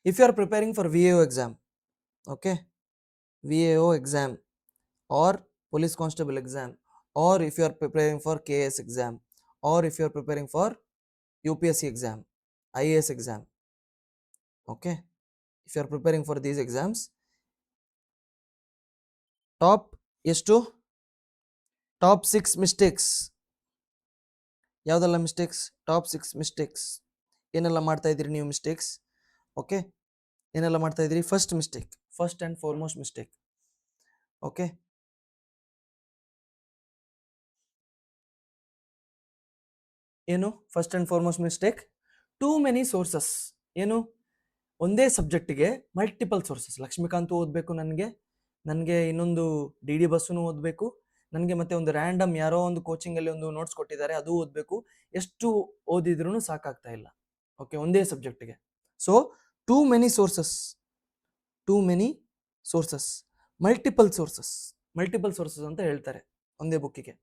If you are preparing for VAO exam, okay, VAO exam or police constable exam, or if you are preparing for KS exam, or if you are preparing for UPSC exam, IAS exam, okay, if you are preparing for these exams, top 6 mistakes. ಯಾವುದೆಲ್ಲ mistakes? Top 6 mistakes. ಏನೆಲ್ಲ ಮಾಡ್ತಾ ಇದ್ದೀರಿ ನೀವು mistakes? Okay, ಏನೆಲ್ಲ ಮಾಡ್ತಾ ಇದ್ದೀರಿ? First mistake, first and foremost mistake, okay, ಏನು first and foremost mistake? Too many sources. ಏನು? ಒಂದೇ ಸಬ್ಜೆಕ್ಟಿಗೆ ಮಲ್ಟಿಪಲ್ ಸೋರ್ಸಸ್. ಲಕ್ಷ್ಮೀಕಾಂತ್ ಓದಬೇಕು, ನನಗೆ ಇನ್ನೊಂದು ಡಿ ಡಿ ಬಸ್ಸನ್ನು ಓದಬೇಕು, ನನಗೆ ಮತ್ತೆ ಒಂದು ರ್ಯಾಂಡಮ್ ಯಾರೋ ಒಂದು ಕೋಚಿಂಗಲ್ಲಿ ಒಂದು ನೋಟ್ಸ್ ಕೊಟ್ಟಿದ್ದಾರೆ ಅದು ಓದಬೇಕು. ಎಷ್ಟು ಓದಿದ್ರೂ ಸಾಕಾಗ್ತಾ ಇಲ್ಲ, ಓಕೆ, ಒಂದೇ ಸಬ್ಜೆಕ್ಟಿಗೆ. So too many sources, multiple sources ಅಂತ ಹೇಳ್ತಾರೆ ಒಂದೇ ಬುಕ್ಕಿಗೆ,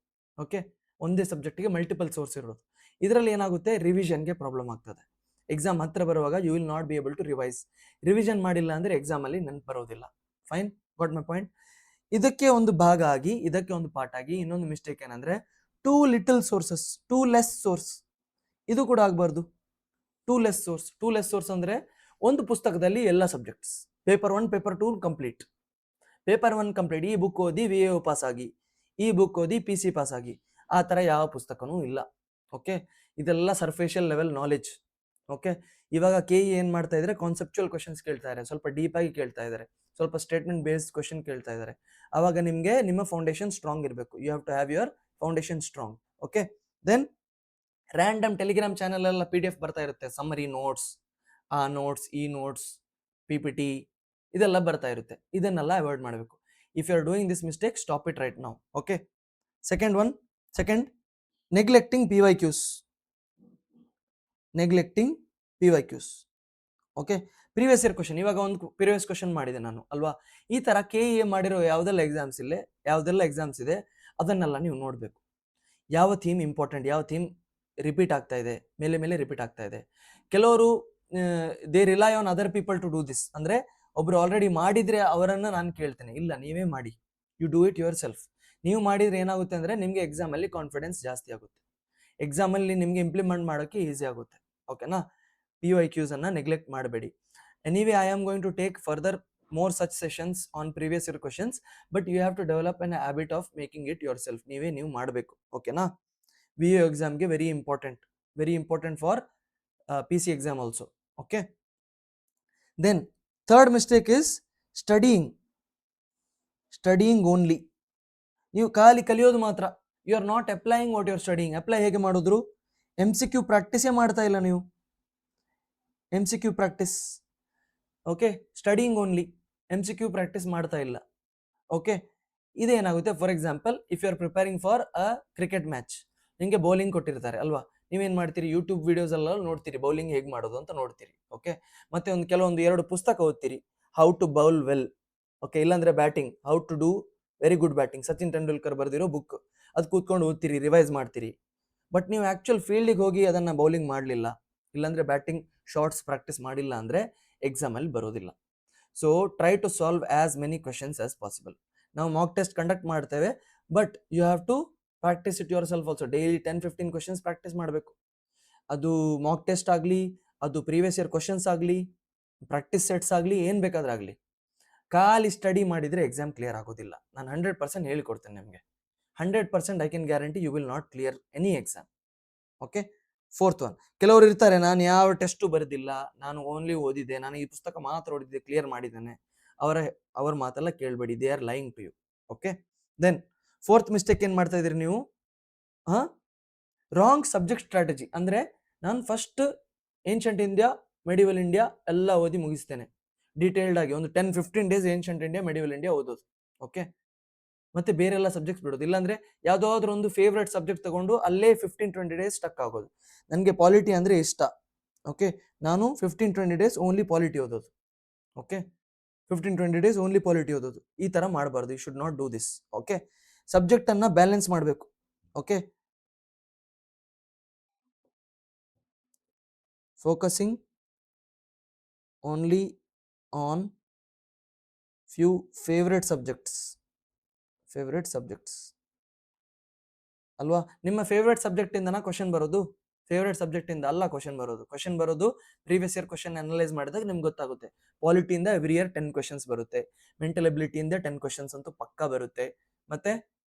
ಓಕೆ, ಒಂದೇ ಸಬ್ಜೆಕ್ಟಿಗೆ ಮಲ್ಟಿಪಲ್ ಸೋರ್ಸ್ ಇರೋದು. ಇದರಲ್ಲಿ ಏನಾಗುತ್ತೆ? ರಿವಿಷನ್ಗೆ ಪ್ರಾಬ್ಲಮ್ ಆಗ್ತದೆ. ಎಕ್ಸಾಮ್ ಹತ್ರ ಬರುವಾಗ you will not be able to revise. Revision ಮಾಡಿಲ್ಲ ಅಂದರೆ ಎಕ್ಸಾಮಲ್ಲಿ ನೆನಪು ಬರೋದಿಲ್ಲ. Fine, got my point. ಇದಕ್ಕೆ ಒಂದು ಭಾಗ ಆಗಿ, ಇದಕ್ಕೆ ಒಂದು ಪಾರ್ಟ್ ಆಗಿ ಇನ್ನೊಂದು ಮಿಸ್ಟೇಕ್ ಏನಂದ್ರೆ two little sources, two less source. ಇದು ಕೂಡ ಆಗಬಾರ್ದು. ಟೂ ಲೆಸ್ ಸೋರ್ಸ್ ಅಂದ್ರೆ ಒಂದು ಪುಸ್ತಕದಲ್ಲಿ ಎಲ್ಲ subjects, paper 1 paper 2 complete, paper 1 complete, ಈ ಬುಕ್ ಓದಿ VAO ಪಾಸ್ ಆಗಿ, ಈ ಬುಕ್ ಓದಿ PC ಪಾಸ್ ಆಗಿ, ಆ ಥರ ಯಾವ ಪುಸ್ತಕನೂ ಇಲ್ಲ, ಓಕೆ. ಇದೆಲ್ಲ ಸರ್ಫೇಷಿಯಲ್ ಲೆವೆಲ್ ನಾಲೆಜ್, ಓಕೆ. ಇವಾಗ KE ಏನು ಮಾಡ್ತಾ ಇದ್ದಾರೆ? ಕಾನ್ಸೆಪ್ಚುಯಲ್ ಕ್ವಶನ್ಸ್ ಕೇಳ್ತಾ ಇದ್ದಾರೆ, ಸ್ವಲ್ಪ ಡೀಪ್ ಆಗಿ ಕೇಳ್ತಾ ಇದ್ದಾರೆ, ಸ್ವಲ್ಪ ಸ್ಟೇಟ್ಮೆಂಟ್ ಬೇಸ್ಡ್ ಕ್ವಶನ್ ಕೇಳ್ತಾ ಇದ್ದಾರೆ. ಆವಾಗ ನಿಮಗೆ ನಿಮ್ಮ ಫೌಂಡೇಶನ್ ಸ್ಟ್ರಾಂಗ್ ಇರಬೇಕು. You have to have your foundation strong, okay. Then random Telegram channel ಎಲ್ಲ PDF ಬರ್ತಾ ಇರುತ್ತೆ, ಸಮ್ಮರಿ ನೋಟ್ಸ್, ಆ ನೋಟ್ಸ್, ಈ ನೋಟ್ಸ್, PPT ಇದೆಲ್ಲ ಬರ್ತಾ ಇರುತ್ತೆ. ಇದನ್ನೆಲ್ಲ ಅವಾಯ್ಡ್ ಮಾಡಬೇಕು. If you are doing this mistake, stop it right now, okay. Second, neglecting PYQs, okay. Previous year question, ಇವಾಗ ಒಂದು ಪ್ರೀವಿಯಸ್ ಕ್ವಶನ್ ಮಾಡಿದೆ ನಾನು ಅಲ್ವಾ. ಈ ತರ KE ಮಾಡಿರೋ ಯಾವುದೆಲ್ಲ ಎಕ್ಸಾಮ್ಸ್ ಇದೆ ಅದನ್ನೆಲ್ಲ ನೀವು ನೋಡಬೇಕು. ಯಾವ ಥೀಮ್ ಇಂಪಾರ್ಟೆಂಟ್, ಯಾವ ಥೀಮ್ ರಿಪೀಟ್ ಆಗ್ತಾ ಇದೆ, ಮೇಲೆ ರಿಪೀಟ್ ಆಗ್ತಾ ಇದೆ. ಕೆಲವರು they rely on other people to do this, ಅಂದ್ರೆ ಒಬ್ರು ಆಲ್ರೆಡಿ ಮಾಡಿದ್ರೆ ಅವರನ್ನ ನಾನು ಕೇಳ್ತೇನೆ, ಇಲ್ಲ ನೀವೇ ಮಾಡಿ, you do it yourself. ನೀವು ಮಾಡಿದ್ರೆ ಏನಾಗುತ್ತೆ ಅಂದ್ರೆ ನಿಮಗೆ ಎಕ್ಸಾಮಲ್ಲಿ ಕಾನ್ಫಿಡೆನ್ಸ್ ಜಾಸ್ತಿ ಆಗುತ್ತೆ, ಎಕ್ಸಾಮಲ್ಲಿ ನಿಮಗೆ ಇಂಪ್ಲಿಮೆಂಟ್ ಮಾಡೋಕ್ಕೆ ಈಸಿ ಆಗುತ್ತೆ, ಓಕೆನಾ. PYQs ಅನ್ನ ನೆಗ್ಲೆಕ್ಟ್ ಮಾಡಬೇಡಿ. Anyway I am going to take further more such sessions on previous year questions, but you have to develop an habit of making it yourself. ನೀವು ಮಾಡಬೇಕು, ಓಕೆನಾ. VAO examಗೆ very important for PC exam also, okay. Then third mistake is studying only. ನೀವು ಖಾಲಿ ಕಲಿಯೋದು ಮಾತ್ರ, you are not applying what you are studying. Apply ಹೇಗೆ ಮಾಡಿದ್ರು? MCQ ಪ್ರಾಕ್ಟೀಸೇ ಮಾಡ್ತಾ ಇಲ್ಲ ನೀವು, MCQ practice, okay. Studying only, MCQ practice ಮಾಡ್ತಾ ಇಲ್ಲ, ಓಕೆ. ಇದೇನಾಗುತ್ತೆ? For example, if you are preparing for a cricket match, ನಿಮಗೆ ಬೌಲಿಂಗ್ ಕೊಟ್ಟಿರ್ತಾರೆ ಅಲ್ವಾ, ನೀವೇನು ಮಾಡ್ತೀರಿ? ಯೂಟ್ಯೂಬ್ ವಿಡಿಯೋಸ್ ಎಲ್ಲ ನೋಡ್ತೀರಿ, ಬೌಲಿಂಗ್ ಹೇಗೆ ಮಾಡೋದು ಅಂತ ನೋಡ್ತೀರಿ, ಓಕೆ. ಮತ್ತೆ ಕೆಲವೊಂದು 2 ಪುಸ್ತಕ ಓದ್ತೀರಿ, how to bowl well, okay, ಇಲ್ಲಾಂದ್ರೆ batting, how to do very good batting, Sachin Tendulkar ಬರೆದಿರೋ ಬುಕ್, ಅದು ಕೂತ್ಕೊಂಡು ಓದ್ತೀರಿ, ರಿವೈಸ್ ಮಾಡ್ತೀರಿ. ಬಟ್ ನೀವು ಆ್ಯಕ್ಚುಯಲ್ ಫೀಲ್ಡಿಗೆ ಹೋಗಿ ಅದನ್ನು ಬೌಲಿಂಗ್ ಮಾಡಲಿಲ್ಲ, ಇಲ್ಲಾಂದರೆ ಬ್ಯಾಟಿಂಗ್ ಶಾರ್ಟ್ಸ್ ಪ್ರಾಕ್ಟೀಸ್ ಮಾಡಿಲ್ಲ ಅಂದರೆ ಎಕ್ಸಾಮಲ್ಲಿ ಬರೋದಿಲ್ಲ. So try to solve as many questions as possible. ನಾವು ಮಾಕ್ ಟೆಸ್ಟ್ ಕಂಡಕ್ಟ್ ಮಾಡ್ತೇವೆ, but you have to practise it yourself also. Daily 10-15 questions practice ಮಾಡಬೇಕು. ಅದು ಮಾಕ್ ಟೆಸ್ಟ್ ಆಗಲಿ, ಅದು ಪ್ರೀವಿಯಸ್ ಇಯರ್ ಕ್ವಶನ್ಸ್ ಆಗಲಿ, ಪ್ರಾಕ್ಟೀಸ್ ಸೆಟ್ಸ್ ಆಗಲಿ, ಏನು ಬೇಕಾದ್ರೂ ಆಗಲಿ, ಖಾಲಿ ಸ್ಟಡಿ ಮಾಡಿದರೆ ಎಕ್ಸಾಮ್ ಕ್ಲಿಯರ್ ಆಗೋದಿಲ್ಲ. ನಾನು 100% ಹೇಳಿಕೊಡ್ತೇನೆ ನಿಮಗೆ, 100% I can guarantee you will not clear any exam, okay. Fourth one, ಕೆಲವರು ಇರ್ತಾರೆ, ನಾನು ಯಾವ ಟೆಸ್ಟು ಬರೆದಿಲ್ಲ, ನಾನು ಓನ್ಲಿ ಓದಿದ್ದೆ, ನಾನು ಈ ಪುಸ್ತಕ ಮಾತ್ರ ಓದಿದ್ದೆ, ಕ್ಲಿಯರ್ ಮಾಡಿದ್ದೇನೆ. ಅವರ ಮಾತೆಲ್ಲ ಕೇಳಬೇಡಿ, they are lying to you, okay. Then fourth mistake ಏನು ಮಾಡ್ತಾ ಇದ್ದೀರಿ ನೀವು? Wrong subject strategy. ಅಂದರೆ ನಾನು first ancient India, medieval India ಎಲ್ಲ ಓದಿ ಮುಗಿಸ್ತೇನೆ ಡೀಟೇಲ್ಡ್ ಆಗಿ, ಒಂದು 10-15 days ancient India, medieval India ಓದೋದು, ಓಕೆ. ಮತ್ತೆ ಬೇರೆಲ್ಲ ಸಬ್ಜೆಕ್ಟ್ಸ್ ಬಿಡೋದು, ಇಲ್ಲಾಂದ್ರೆ ಯಾವುದಾದ್ರೂ ಒಂದು ಫೇವ್ರೆಟ್ ಸಬ್ಜೆಕ್ಟ್ ತಗೊಂಡು ಅಲ್ಲೇ 15-20 ಡೇಸ್ ಸ್ಟಕ್ ಆಗೋದು. ನನಗೆ ಪಾಲಿಟಿ ಅಂದರೆ ಇಷ್ಟ, ಓಕೆ, ನಾನು 15-20 ಡೇಸ್ ಓನ್ಲಿ ಪಾಲಿಟಿ ಓದೋದು, ಓಕೆ, 15-20 ಡೇಸ್ ಓನ್ಲಿ ಪಾಲಿಟಿ ಓದೋದು. ಈ ಥರ ಮಾಡಬಾರ್ದು, you should not do this, okay. ಸಬ್ಜೆಕ್ಟನ್ನು ಬ್ಯಾಲೆನ್ಸ್ ಮಾಡಬೇಕು, okay. Focusing only on few favourite subjects ಅಲ್ವಾ? ನಿಮ್ಮ ಫೇವ್ರೆಟ್ ಸಬ್ಜೆಕ್ಟ್ ಇಂದನಾ ಕ್ವಶನ್ ಬರೋದು? ಫೇವ್ರೆಟ್ ಸಬ್ಜೆಕ್ಟ್ ಇಂದ ಅಲ್ಲ ಕ್ವಶನ್ ಬರೋದು ಪ್ರೀವಿಯಸ್ ಇಯರ್ ಕ್ವಶನ್ ಅನಲೈಸ್ ಮಾಡಿದಾಗ ನಿಮ್ಗೆ ಗೊತ್ತಾಗುತ್ತೆ. ಪಾಲಿಟಿಯಿಂದ ಎವ್ರಿ ಇಯರ್ 10 ಕ್ವಶನ್ಸ್ ಬರುತ್ತೆ, ಮೆಂಟಲ್ ಎಬಿಲಿಟಿಯಿಂದ 10 ಕ್ವಶನ್ಸ್ ಅಂತೂ ಪಕ್ಕಾ ಬರುತ್ತೆ, ಮತ್ತೆ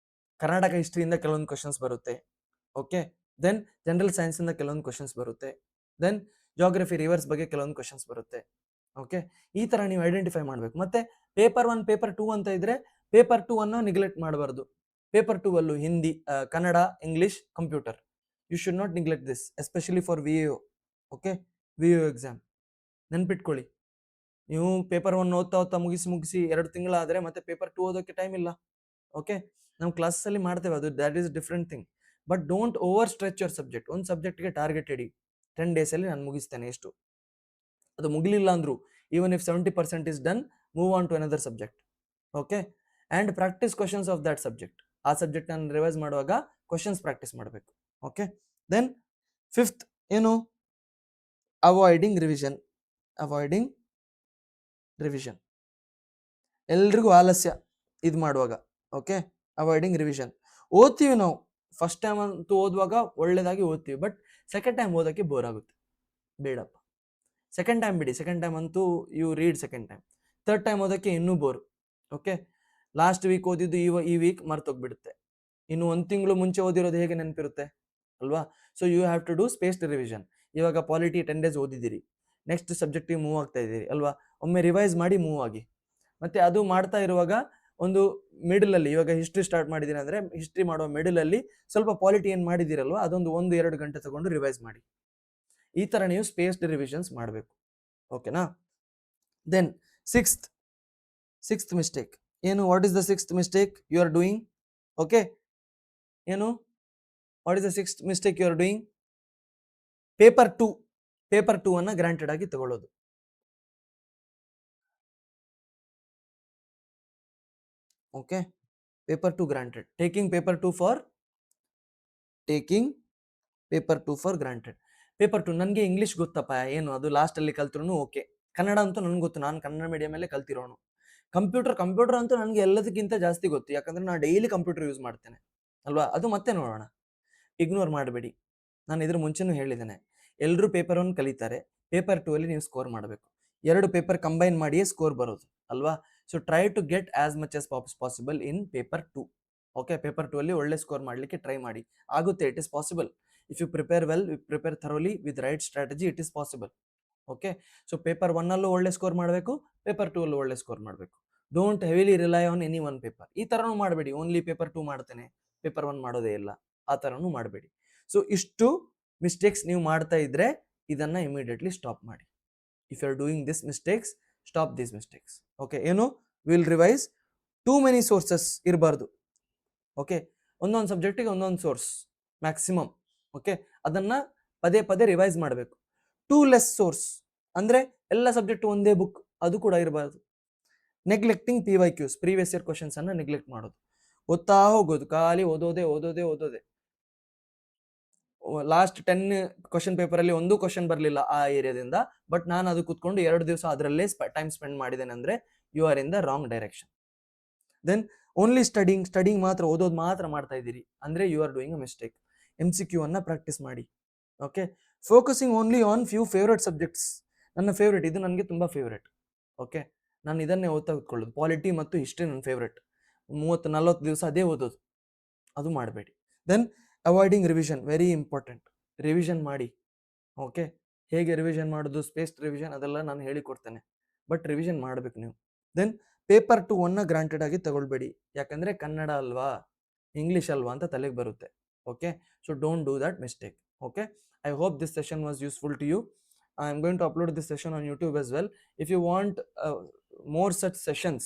ಕರ್ನಾಟಕ ಹಿಸ್ಟ್ರಿಯಿಂದ ಕೆಲವೊಂದು ಕ್ವಶನ್ಸ್ ಬರುತ್ತೆ. ಓಕೆ, ದೆನ್ ಜನರಲ್ ಸೈನ್ಸ್ ಇಂದ ಕೆಲವೊಂದು ಕ್ವಶನ್ಸ್ ಬರುತ್ತೆ, ದೆನ್ ಜಾಗ್ರಫಿ ರಿವರ್ಸ್ ಬಗ್ಗೆ ಕೆಲವೊಂದು ಕ್ವಶನ್ಸ್ ಬರುತ್ತೆ. ಓಕೆ, ಈ ತರ ನೀವು ಐಡೆಂಟಿಫೈ ಮಾಡ್ಬೇಕು. ಮತ್ತೆ ಪೇಪರ್ 1 ಪೇಪರ್ 2 ಅಂತ ಇದ್ರೆ ಪೇಪರ್ 2 ಅನ್ನು ನೆಗ್ಲೆಕ್ಟ್ ಮಾಡಬಾರ್ದು. ಪೇಪರ್ 2 ಅಲ್ಲೂ Hindi, Kannada, English, computer, you should not neglect this, especially for VAO. Okay, VAO exam ನೆನ್ಪಿಟ್ಕೊಳ್ಳಿ. ನೀವು ಪೇಪರ್ 1 ಓದ್ತಾ ಮುಗಿಸಿ 2 ತಿಂಗಳಾದ್ರೆ ಮತ್ತೆ ಪೇಪರ್ 2 ಓದೋಕೆ ಟೈಮ್ ಇಲ್ಲ. ಓಕೆ, ನಾವು ಕ್ಲಾಸಸ್ ಅಲ್ಲಿ ಮಾಡ್ತೇವೆ, ಅದು that is different thing. But don't over stretch your subject. ಒಂದು ಸಬ್ಜೆಕ್ಟ್ಗೆ ಟಾರ್ಗೆಟ್ ಇಡಿ, 10 days ಅಲ್ಲಿ ನಾನು ಮುಗಿಸ್ತೇನೆ, ಎಷ್ಟು ಅದು ಮುಗಿಲಿಲ್ಲ ಅಂದ್ರು even if 70% is done, move on to another subject. Okay, and practice questions of that subject. ಆ ಸಬ್ಜೆಕ್ಟ್ ನಾನು ರಿವೈಸ್ ಮಾಡುವಾಗ ಕ್ವಶನ್ಸ್ ಪ್ರಾಕ್ಟೀಸ್ ಮಾಡಬೇಕು. ಓಕೆ, ದೆನ್ 5th ಏನು? Avoiding revision. ಎಲ್ರಿಗೂ ಆಲಸ್ಯ ಇದು ಮಾಡುವಾಗ. Okay, avoiding revision. ಓದ್ತೀವಿ ನಾವು, ಫಸ್ಟ್ ಟೈಮ್ ಅಂತೂ ಓದುವಾಗ ಒಳ್ಳೇದಾಗಿ ಓದ್ತೀವಿ, ಬಟ್ ಸೆಕೆಂಡ್ ಟೈಮ್ ಓದೋಕ್ಕೆ ಬೋರ್ ಆಗುತ್ತೆ. ಬೇಡಪ್ಪ, ಸೆಕೆಂಡ್ ಟೈಮ್ ಬಿಡಿ. ಸೆಕೆಂಡ್ ಟೈಮ್ ಅಂತೂ you read second time. Third time ಓದೋಕ್ಕೆ ಇನ್ನೂ ಬೋರ್. ಓಕೆ, ಲಾಸ್ಟ್ ವೀಕ್ ಓದಿದ್ದು ಈ ವೀಕ್ ಮರ್ತೋಗ್ಬಿಡುತ್ತೆ. ಇನ್ನು 1 ತಿಂಗಳು ಮುಂಚೆ ಓದಿರೋದು ಹೇಗೆ ನೆನಪಿರುತ್ತೆ ಅಲ್ವಾ? So you have to do spaced revision. ಇವಾಗ ಪಾಲಿಟಿ 10 days ಓದಿದ್ದೀರಿ, ನೆಕ್ಸ್ಟ್ ಸಬ್ಜೆಕ್ಟಿಗೆ ಮೂವ್ ಆಗ್ತಾ ಇದ್ದೀರಿ ಅಲ್ವಾ? ಒಮ್ಮೆ ರಿವೈಸ್ ಮಾಡಿ ಮೂವ್ ಆಗಿ. ಮತ್ತೆ ಅದು ಮಾಡ್ತಾ ಇರುವಾಗ ಒಂದು ಮಿಡಲ್ ಅಲ್ಲಿ, ಇವಾಗ ಹಿಸ್ಟ್ರಿ ಸ್ಟಾರ್ಟ್ ಮಾಡಿದೀನಿ ಅಂದ್ರೆ ಹಿಸ್ಟ್ರಿ ಮಾಡುವ ಮಿಡಲ್ ಅಲ್ಲಿ ಸ್ವಲ್ಪ ಪಾಲಿಟಿ ಏನ್ ಮಾಡಿದಿರಲ್ವಾ, ಅದೊಂದು 1-2 ಗಂಟೆ ತಗೊಂಡು ರಿವೈಸ್ ಮಾಡಿ. ಈ ತರ ನೀವು ಸ್ಪೇಸ್ಡ್ ರಿವಿಷನ್ಸ್ ಮಾಡಬೇಕು. ಓಕೆನಾ? ದೆನ್ ಸಿಕ್ಸ್ತ್ ಮಿಸ್ಟೇಕ್ ಏನು? What is the sixth mistake you are doing? Okay, ಏನು? What is the sixth mistake you are doing? Paper 2 ಅನ್ನ ಗ್ರಾಂಟೆಡ್ ಆಗಿ ತಗೊಳ್ಳೋದು. Okay, paper 2 granted. Taking paper 2 for granted. Paper 2 ನನಗೆ English ಗೊತ್ತಪ್ಪ, ಏನು ಅದು last ಅಲ್ಲಿ ಕಲ್ತ್ರು okay. Kannada ಅಂತೂ ನನ್ಗೆ ಗೊತ್ತು, ನಾನು ಕನ್ನಡ ಮೀಡಿಯಂ ಅಲ್ಲೇ ಕಲ್ತಿರೋನು. ಕಂಪ್ಯೂಟರ್ ಅಂತೂ ನನಗೆ ಎಲ್ಲದಕ್ಕಿಂತ ಜಾಸ್ತಿ ಗೊತ್ತು, ಯಾಕಂದ್ರೆ ನಾನು ಡೈಲಿ ಕಂಪ್ಯೂಟರ್ ಯೂಸ್ ಮಾಡ್ತೇನೆ ಅಲ್ವಾ? ಅದು ಮತ್ತೆ ನೋಡೋಣ, ಇಗ್ನೋರ್ ಮಾಡಬೇಡಿ. ನಾನು ಇದ್ರ ಮುಂಚೆನೂ ಹೇಳಿದ್ದೇನೆ, ಎಲ್ಲರೂ ಪೇಪರ್ 1 ಕಲಿತಾರೆ, ಪೇಪರ್ 2 ಅಲ್ಲಿ ನೀವು ಸ್ಕೋರ್ ಮಾಡಬೇಕು. 2 ಪೇಪರ್ ಕಂಬೈನ್ ಮಾಡಿಯೇ ಸ್ಕೋರ್ ಬರೋದು ಅಲ್ವಾ? So try to get as much as possible in paper 2. Okay, paper 2 ಅಲ್ಲಿ ಒಳ್ಳೆ ಸ್ಕೋರ್ ಮಾಡಲಿಕ್ಕೆ ಟ್ರೈ ಮಾಡಿ. ಆಗುತ್ತೆ, it is possible. If you prepare well, prepare thoroughly with right strategy, it is possible. Okay, so paper 1 ಅಲ್ಲೂ ಒಳ್ಳೆ score ಮಾಡಬೇಕು, paper 2 ಅಲ್ಲೂ ಒಳ್ಳೆ ಸ್ಕೋರ್ ಮಾಡಬೇಕು. Don't heavily rely on any one paper. ಈ ತರನೂ ಮಾಡಬೇಡಿ, ಓನ್ಲಿ ಪೇಪರ್ 2 ಮಾಡ್ತೇನೆ, ಪೇಪರ್ 1 ಮಾಡೋದೇ ಇಲ್ಲ, ಆ ತರನೂ ಮಾಡಬೇಡಿ. ಸೊ ಇಷ್ಟು ಮಿಸ್ಟೇಕ್ಸ್ ನೀವು ಮಾಡ್ತಾ ಇದ್ರೆ ಇದನ್ನ ಇಮಿಡಿಯೇಟ್ಲಿ ಸ್ಟಾಪ್ ಮಾಡಿ. If you are doing this mistakes, stop this mistakes. Okay, ಏನು? Will revise. Too many sources ಇರಬಾರ್ದು. ಓಕೆ, ಒಂದೊಂದು ಸಬ್ಜೆಕ್ಟಿಗೆ ಒಂದೊಂದು ಸೋರ್ಸ್ ಮ್ಯಾಕ್ಸಿಮಮ್. ಓಕೆ, ಅದನ್ನ ಪದೇ ರಿವೈಸ್ ಮಾಡಬೇಕು. ಟೂ ಲೆಸ್ ಸೋರ್ಸ್ ಅಂದ್ರೆ ಎಲ್ಲ ಸಬ್ಜೆಕ್ಟ್ ಒಂದೇ ಬುಕ್, ಅದು ಕೂಡ ಇರಬಾರ್ದು. Neglecting PYQs, previous year questions ಅನ್ನ ನೆಗ್ಲೆಕ್ಟ್ ಮಾಡೋದು. ಓದ್ತಾ ಹೋಗೋದು, ಖಾಲಿ ಓದೋದೇ. ಲಾಸ್ಟ್ 10 ಕ್ವಶನ್ ಪೇಪರ್ ಅಲ್ಲಿ ಒಂದು ಕ್ವಶನ್ ಬರಲಿಲ್ಲ ಆ ಏರಿಯಾದಿಂದ, ಬಟ್ ನಾನು ಅದು ಕೂತ್ಕೊಂಡು 2 ದಿವಸ ಅದರಲ್ಲೇ ಟೈಮ್ ಸ್ಪೆಂಡ್ ಮಾಡಿದ್ದೇನೆ ಅಂದ್ರೆ you are in the wrong direction. Then only studying ಮಾತ್ರ, ಓದೋದು ಮಾತ್ರ ಮಾಡ್ತಾ ಇದ್ದೀರಿ ಅಂದ್ರೆ you are doing a mistake. MCQ ಅನ್ನ ಪ್ರಾಕ್ಟೀಸ್ ಮಾಡಿ. Okay, focusing only on few favourite subjects. ನನ್ನ ಫೇವ್ರೆಟ್, ಇದು ನನಗೆ ತುಂಬಾ ಫೇವ್ರೆಟ್. ಓಕೆ, ನಾನು ಇದನ್ನೇ ಓದ್ತಾ ಕೂತ್ಕೊಳ್ಳೋದು. ಪಾಲಿಟಿ ಮತ್ತು ಹಿಸ್ಟ್ರಿ ನನ್ನ ಫೇವ್ರೆಟ್, 30-40 ದಿವಸ ಅದೇ ಓದೋದು, ಅದು ಮಾಡಬೇಡಿ. Then avoiding revision, very important. Revision ಮಾಡಿ. ಓಕೆ, ಹೇಗೆ ರಿವಿಷನ್ ಮಾಡೋದು, ಸ್ಪೇಸ್ಡ್ ರಿವಿಷನ್, ಅದೆಲ್ಲ ನಾನು ಹೇಳಿಕೊಡ್ತೇನೆ, ಬಟ್ ರಿವಿಷನ್ ಮಾಡಬೇಕು ನೀವು. ದೆನ್ ಪೇಪರ್ 2 ಅನ್ನ ಗ್ರಾಂಟೆಡ್ ಆಗಿ ತಗೊಳ್ಬೇಡಿ, ಯಾಕಂದ್ರೆ ಕನ್ನಡ ಅಲ್ವಾ, ಇಂಗ್ಲಿಷ್ ಅಲ್ವಾ ಅಂತ ತಲೆಗೆ ಬರುತ್ತೆ. Okay, so don't do that mistake. Okay, I hope this session was useful to you. I am going to upload this session on YouTube as well. If you want more such sessions,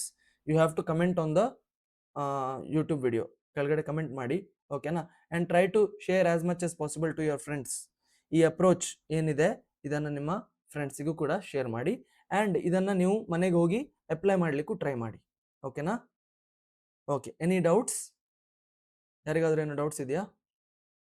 you have to comment on the YouTube video. ಕೆಳಗಡೆ comment ಮಾಡಿ, ಓಕೆನಾ? And try to share as much as possible to your friends. ಈ approach ಏನಿದೆ ಇದನ್ನು ನಿಮ್ಮ ಫ್ರೆಂಡ್ಸಿಗೂ ಕೂಡ share ಮಾಡಿ, and ಇದನ್ನು ನೀವು ಮನೆಗೆ ಹೋಗಿ ಅಪ್ಲೈ ಮಾಡಲಿಕ್ಕೂ ಟ್ರೈ ಮಾಡಿ. ಓಕೆನಾ? Okay, any doubts? ಯಾರಿಗಾದ್ರೂ ಏನೋ ಡೌಟ್ಸ್ ಇದೆಯಾ?